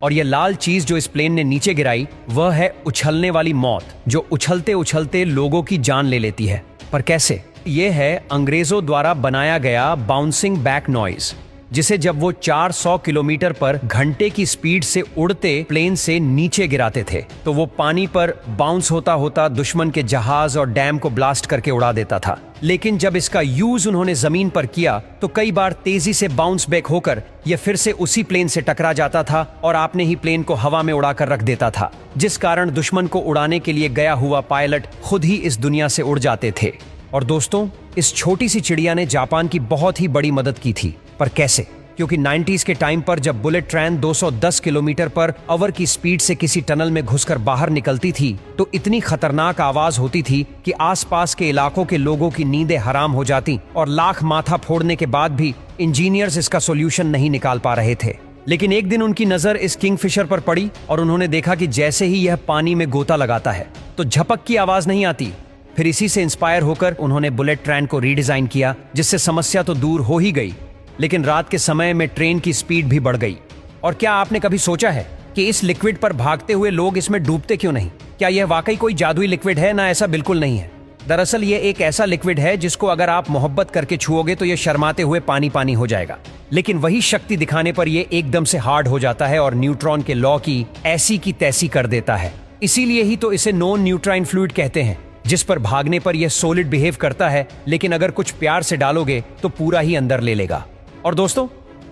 और ये लाल चीज जो इस प्लेन ने नीचे गिराई वह है उछलने वाली मौत, जो उछलते उछलते लोगों की जान ले लेती है। पर कैसे? ये है अंग्रेजों द्वारा बनाया गया बाउंसिंग बैक नॉइज, जिसे जब वो 400 किलोमीटर पर घंटे की स्पीड से उड़ते प्लेन से नीचे गिराते थे तो वो पानी पर बाउंस होता होता दुश्मन के जहाज और डैम को ब्लास्ट करके उड़ा देता था। लेकिन जब इसका यूज उन्होंने जमीन पर किया तो कई बार तेजी से बाउंस बैक होकर यह फिर से उसी प्लेन से टकरा जाता था और आपने ही प्लेन को हवा में उड़ाकर रख देता था, जिस कारण दुश्मन को उड़ाने के लिए गया हुआ पायलट खुद ही इस दुनिया से उड़ जाते थे। और दोस्तों, इस छोटी सी चिड़िया ने जापान की बहुत ही बड़ी मदद की थी। पर कैसे? क्योंकि 90s के टाइम पर जब bullet train 210 kilometre per hour की स्पीड से किसी टनल में घुसकर बाहर निकलती थी तो इतनी खतरनाक आवाज होती थी कि आसपास के इलाकों के लोगों की नींदें हराम हो जाती और लाख माथा फोड़ने के बाद भी इंजीनियर्स इसका सॉल्यूशन नहीं निकाल पा रहे थे। लेकिन एक दिन उनकी नजर इस किंगफिशर पर पड़ी और उन्होंने देखा कि जैसे ही यह पानी में गोता लगाता है तो झपक की आवाज नहीं आती। फिर इसी से इंस्पायर होकर उन्होंने बुलेट ट्रेन को रीडिजाइन किया, जिससे समस्या तो दूर हो ही गई लेकिन रात के समय में ट्रेन की स्पीड भी बढ़ गई। और क्या आपने कभी सोचा है कि इस लिक्विड पर भागते हुए लोग इसमें डूबते क्यों नहीं? क्या यह वाकई कोई जादुई लिक्विड है? ना, ऐसा बिल्कुल नहीं है। दरअसल ये एक ऐसा लिक्विड है जिसको अगर आप मोहब्बत करके छुओगे तो यह शर्माते हुए पानी पानी हो जाएगा, लेकिन वही शक्ति दिखाने पर यह एकदम से हार्ड हो जाता है और न्यूट्रॉन के लॉ की ऐसी की तैसी कर देता है। इसीलिए ही तो इसे नॉन न्यूट्राइन फ्लूइड कहते हैं, जिस पर भागने पर यह सॉलिड बिहेव करता है, लेकिन अगर कुछ प्यार से डालोगे तो पूरा ही अंदर ले लेगा। और दोस्तों,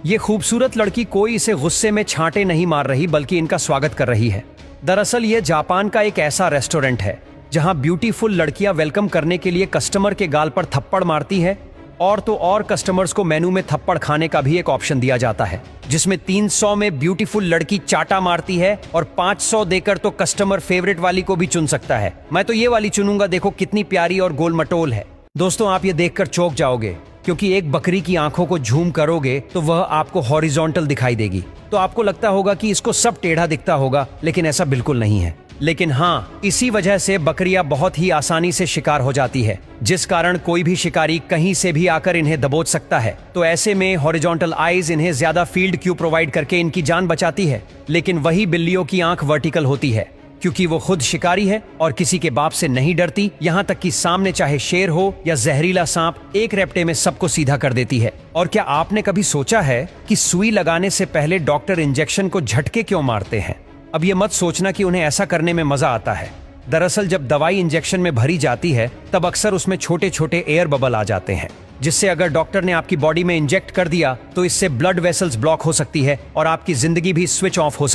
ये खूबसूरत लड़की कोई इसे गुस्से में छांटे नहीं मार रही, बल्कि इनका स्वागत कर रही है। दरअसल ये जापान का एक ऐसा रेस्टोरेंट है जहां ब्यूटीफुल लड़कियां वेलकम करने के लिए कस्टमर के गाल पर थप्पड़ मारती है, और तो और कस्टमर्स को मेनू में थप्पड़ खाने का भी एक ऑप्शन दिया जाता है, जिसमें 300 में ब्यूटीफुल लड़की चाटा मारती है और 500 देकर तो कस्टमर फेवरेट वाली को भी चुन सकता है। मैं तो ये वाली चुनूंगा, देखो कितनी प्यारी और गोल मटोल है। दोस्तों, आप ये देखकर चौंक जाओगे, क्योंकि एक बकरी की आंखों को झूम करोगे तो वह आपको हॉरिजॉन्टल दिखाई देगी, तो आपको लगता होगा कि इसको सब टेढ़ा दिखता होगा, लेकिन ऐसा बिल्कुल नहीं है। लेकिन हाँ, इसी वजह से बकरियां बहुत ही आसानी से शिकार हो जाती है, जिस कारण कोई भी शिकारी कहीं से भी आकर इन्हें दबोच सकता है। तो ऐसे में हॉरिजॉन्टल आईज इन्हें ज्यादा फील्ड क्यू प्रोवाइड करके इनकी जान बचाती है। लेकिन वही बिल्लियों की आंख वर्टिकल होती है, क्योंकि वो खुद शिकारी है और किसी के बाप से नहीं डरती, यहाँ तक कि सामने चाहे शेर हो या जहरीला सांप, एक रैप्टे में सबको सीधा कर देती है। और क्या आपने कभी सोचा है कि सुई लगाने से पहले डॉक्टर इंजेक्शन को झटके क्यों मारते हैं? अब ये मत सोचना कि उन्हें ऐसा करने में मजा आता है। दरअसल जब दवाई इंजेक्शन में भरी जाती है तब अक्सर उसमें छोटे छोटे एयर बबल आ जाते हैं, जिससे अगर डॉक्टर ने आपकी बॉडी में इंजेक्ट कर दिया तो इससे ब्लड वेसल्स ब्लॉक हो सकती है और आपकी जिंदगी भी स्विच ऑफ हो सकती है।